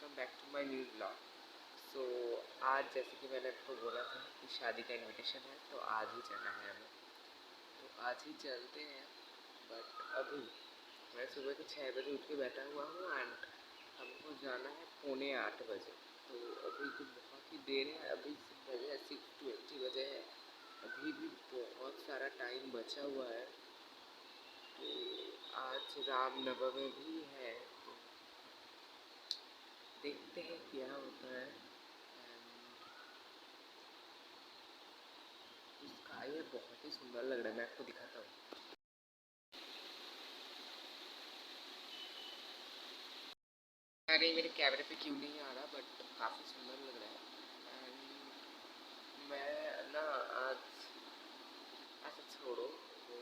Welcome back to my new blog. So आज जैसे कि मैंने आपको बोला था कि शादी का इनविटेशन है, तो आज ही चलना है हमें। तो आज ही चलते हैं। बट अभी मैं सुबह के 6 बजे उठ के बैठा हुआ हूँ एंड हमको जाना है 7:45 बजे। तो अभी तो बहुत ही देर है, अभी बजे 6:20 बजे है। अभी भी बहुत सारा टाइम बचा हुआ है। तो आज रामनवमी भी है, तो देखते हैं क्या होता है। स्काई है, बहुत ही सुंदर लग रहा है, मैं आपको दिखाता हूँ। अरे मेरे कैमरे पे क्यों नहीं आ रहा, बट काफ़ी सुंदर लग रहा है। एंड मैं ना आज ऐसा छोड़ो तो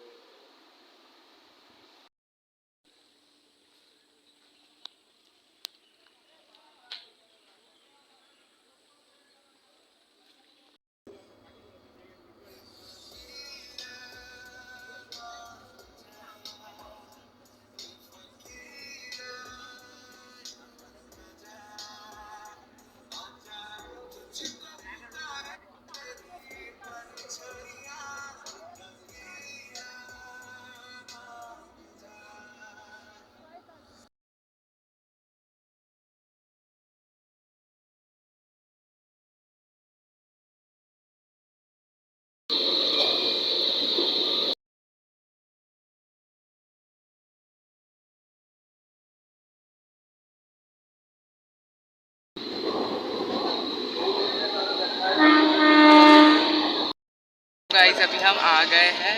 गाइस अभी हम आ गए हैं,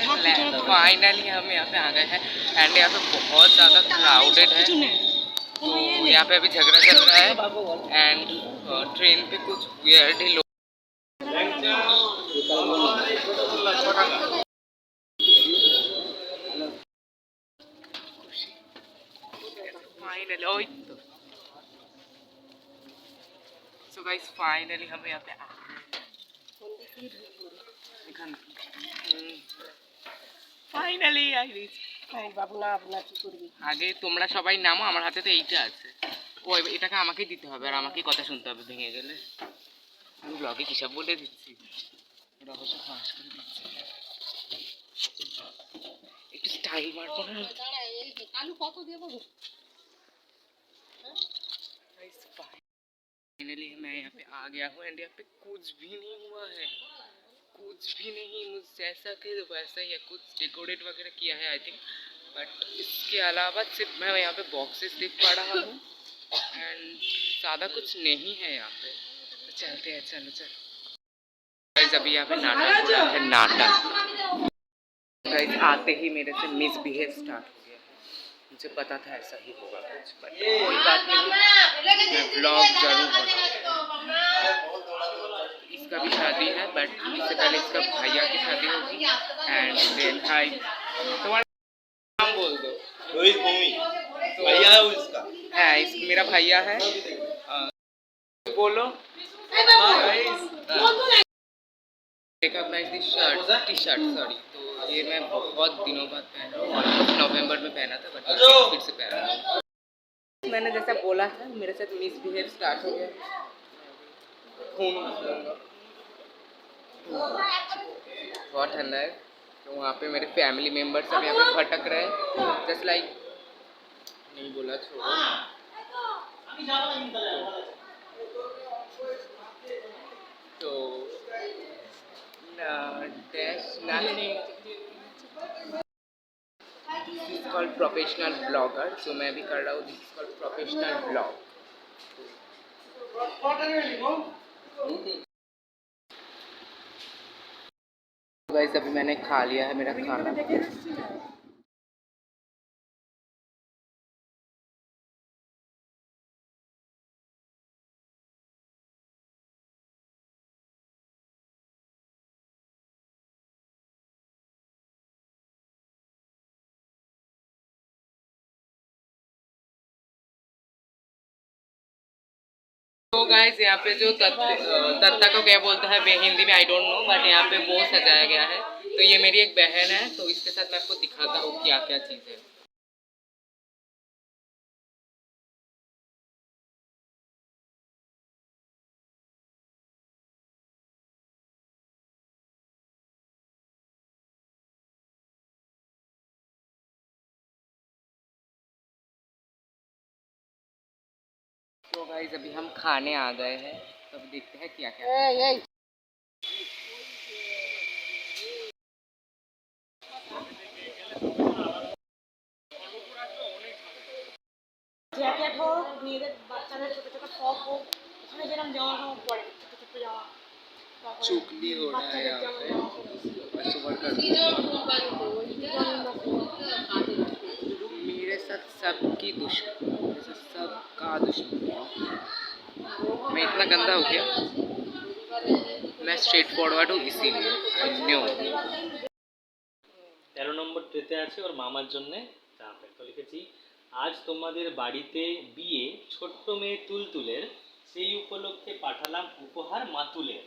फाइनली हम यहाँ पे आ गए हैं। एंड यहाँ पे बहुत ज़्यादा क्राउडेड है, तो यहाँ पे अभी झगड़ा चल रहा है। एंड ट्रेन पे कुछ वियर्ड ही लोग फाइनली। सो गाइस फाइनली हम यहाँ पे ফাইনালি আগে তোমরা সবাই নামো, আমার হাতে তো এইটা আছে। ওই এটাকে আমাকেই দিতে হবে, আর আমাকেই কথা শুনতে হবে ভেঙে গেলে। আমি ব্লগে হিসাব বলে দিচ্ছি, ওরা অবশ্য ফাঁস করে দিচ্ছে। একটু স্টাইল মারবো না? फाइनली मैं यहाँ पे आ गया हूँ एंड यहाँ पे कुछ भी नहीं हुआ है, कुछ भी नहीं। मुझ जैसा कि वैसा ही है, कुछ डेकोरेट वगैरह किया है आई थिंक, बट इसके अलावा सिर्फ मैं यहाँ पे बॉक्सेस देख पा रहा हूँ एंड ज़्यादा कुछ नहीं है यहाँ पे। तो चलते हैं, चलो चलो गाइस। अभी यहाँ पे नाटक हो रहा है, नाटक। गाइस आते ही मेरे से मिसबिहेव स्टार्ट हो गया है, मुझे पता था ऐसा ही होगा कुछ, बट कोई बात नहीं, मैं ब्लॉग जरूर बनाऊंगा। इसका भी शादी है, बट इससे पहले इसका भैया की शादी होगी। एंड देन हाय, तुम्हारा नाम बोल दो। रोहित भूमि भैया है इसका, है इस मेरा भैया है। बोलो recognise this shirt, T shirt sorry. तो ये मैं बहुत दिनों बाद पहन रहा हूँ, ऑलमोस्ट नवंबर में पहना था, बट फिर से पहन रहा हूँ। मैंने जैसा बोला था मेरे साथ मिसबिहेव स्टार्ट हो गया, खून बहुत ठंडा है। तो वहाँ पे मेरे फैमिली मेम्बर सब यहाँ पे भटक रहे हैं, जस्ट लाइक नहीं बोला छोड़ो। तो dash this is called professional blogger, so मैं भी कर रहा हूँ this is called professional blog. Guys अभी मैंने खा लिया है मेरा खाना। तो गाइस यहाँ पे जो दत्ता को क्या बोलता है हिंदी में आई डोंट नो, बट यहाँ पे वो सजाया गया है। तो ये मेरी एक बहन है, तो इसके साथ मैं आपको दिखाता हूँ क्या क्या चीज़ है। तो गाइस अभी हम खाने आ गए हैं, तो अभी देखते हैं क्या क्या। জ্যাকেট হোক, মেয়েদের বাচ্চাদের ছোট ছোট ফ্রক হোক, ওখানে যেরকম জামা কাপড় পরে ছোট ছোট জামা, चुगली हो रहा है यहाँ पे, बस वर्कर मेरे साथ सबकी दुश्मन, मेरे साथ सबका दुश्मन। मैं इतना गंदा हो गया, मैं स्ट्रेट फॉरवर्ड हूँ इसीलिए। आई नो 13 নম্বর ট্রেতে আছে ওর মামার জন্য জামা প্যান্ট। তো লিখেছি, আজ তোমাদের বাড়িতে বিয়ে ছোট্ট মেয়ে তুলতুলের, সেই উপলক্ষে পাঠালাম উপহার মাতুলের।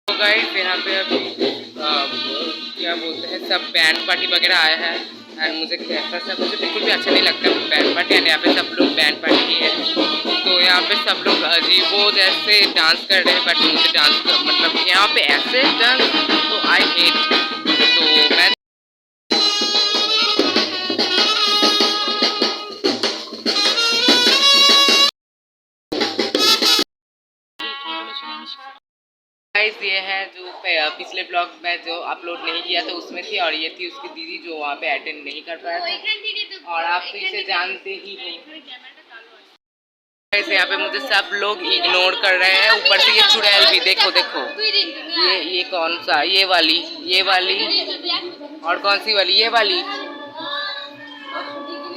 तो गाइस यहाँ पे अभी क्या बोलते हैं, सब बैंड पार्टी वगैरह आया है एंड मुझे कैसा सा मुझे बिल्कुल भी अच्छा नहीं लगता बैंड पार्टी। एंड यहाँ पे सब लोग बैंड पार्टी ही है, तो यहाँ पे सब लोग अजीबो जैसे डांस कर रहे हैं, बट मुझे डांस मतलब यहाँ पे ऐसे डांस तो आई हेट। तो मैं गाइस ये है जो पिछले ब्लॉग में जो अपलोड नहीं किया था उसमें थी, और ये थी उसकी दीदी जो वहाँ पे अटेंड नहीं कर पाया था, और आप तो इसे जानते ही हो। गाइस यहाँ पे मुझे सब लोग इग्नोर कर रहे हैं, ऊपर से ये चुड़ैल भी, देखो देखो ये कौन सा, ये वाली और कौन सी वाली, ये वाली।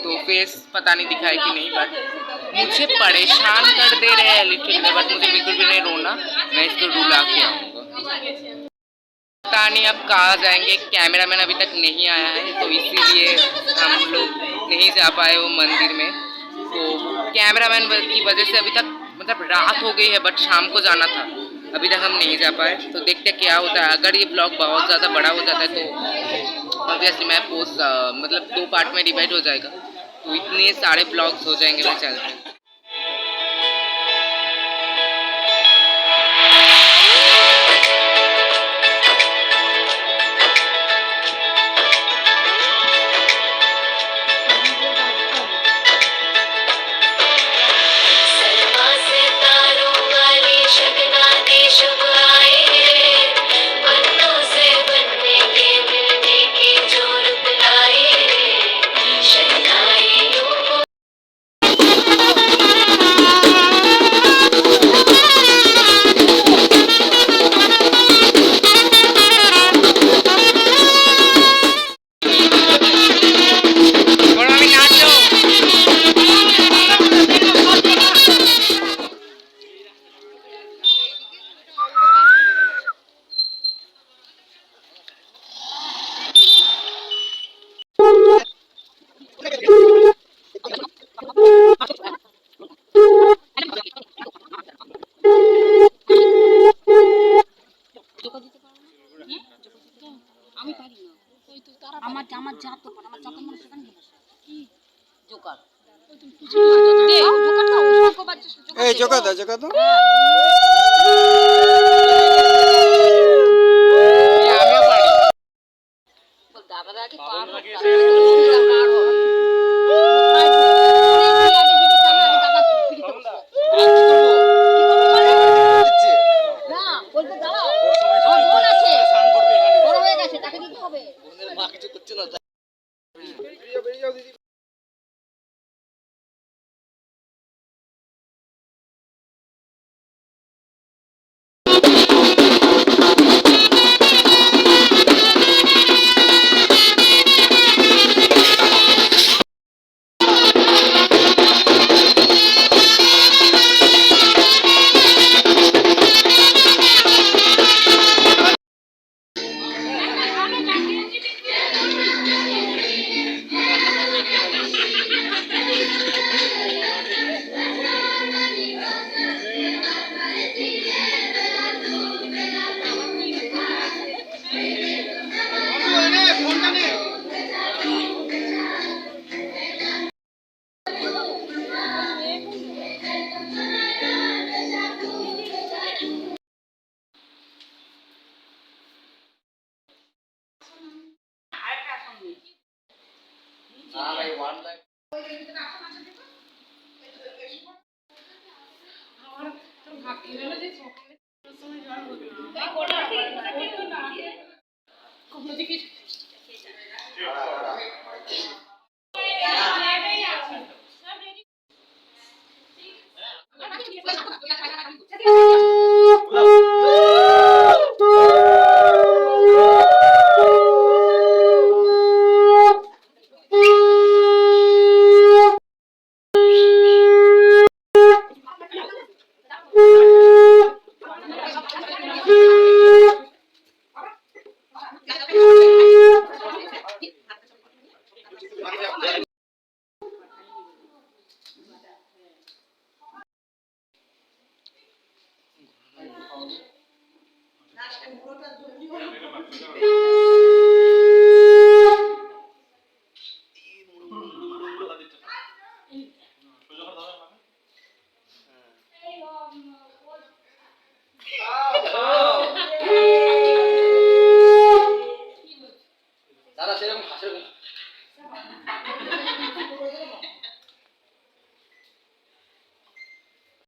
तो फेस पता नहीं दिखाई कि नहीं, बट मुझे परेशान कर दे रहे हैं लिटरली। बट मुझे बिल्कुल भी नहीं रोना, मैं इसको रुला के आऊँगा। पता नहीं अब कहाँ जाएंगे, कैमरामैन अभी तक नहीं आया है, तो इसीलिए हम लोग नहीं जा पाए वो मंदिर में। तो कैमरामैन की वजह से अभी तक मतलब रात हो गई है, बट शाम को जाना था, अभी तक हम नहीं जा पाए। तो देखते क्या होता है। अगर ये ब्लॉग बहुत ज़्यादा बड़ा हो जाता है तो ऑब्वियसली मैं पोस्ट मतलब 2 पार्ट में डिवाइड हो जाएगा, तो इतने सारे ब्लॉग्स हो जाएंगे मेरे चैनल पे। আমার যা তো আমার যত মনে সেখানে কি জোকার এই জোকা দাও দাদা কি পুরোটা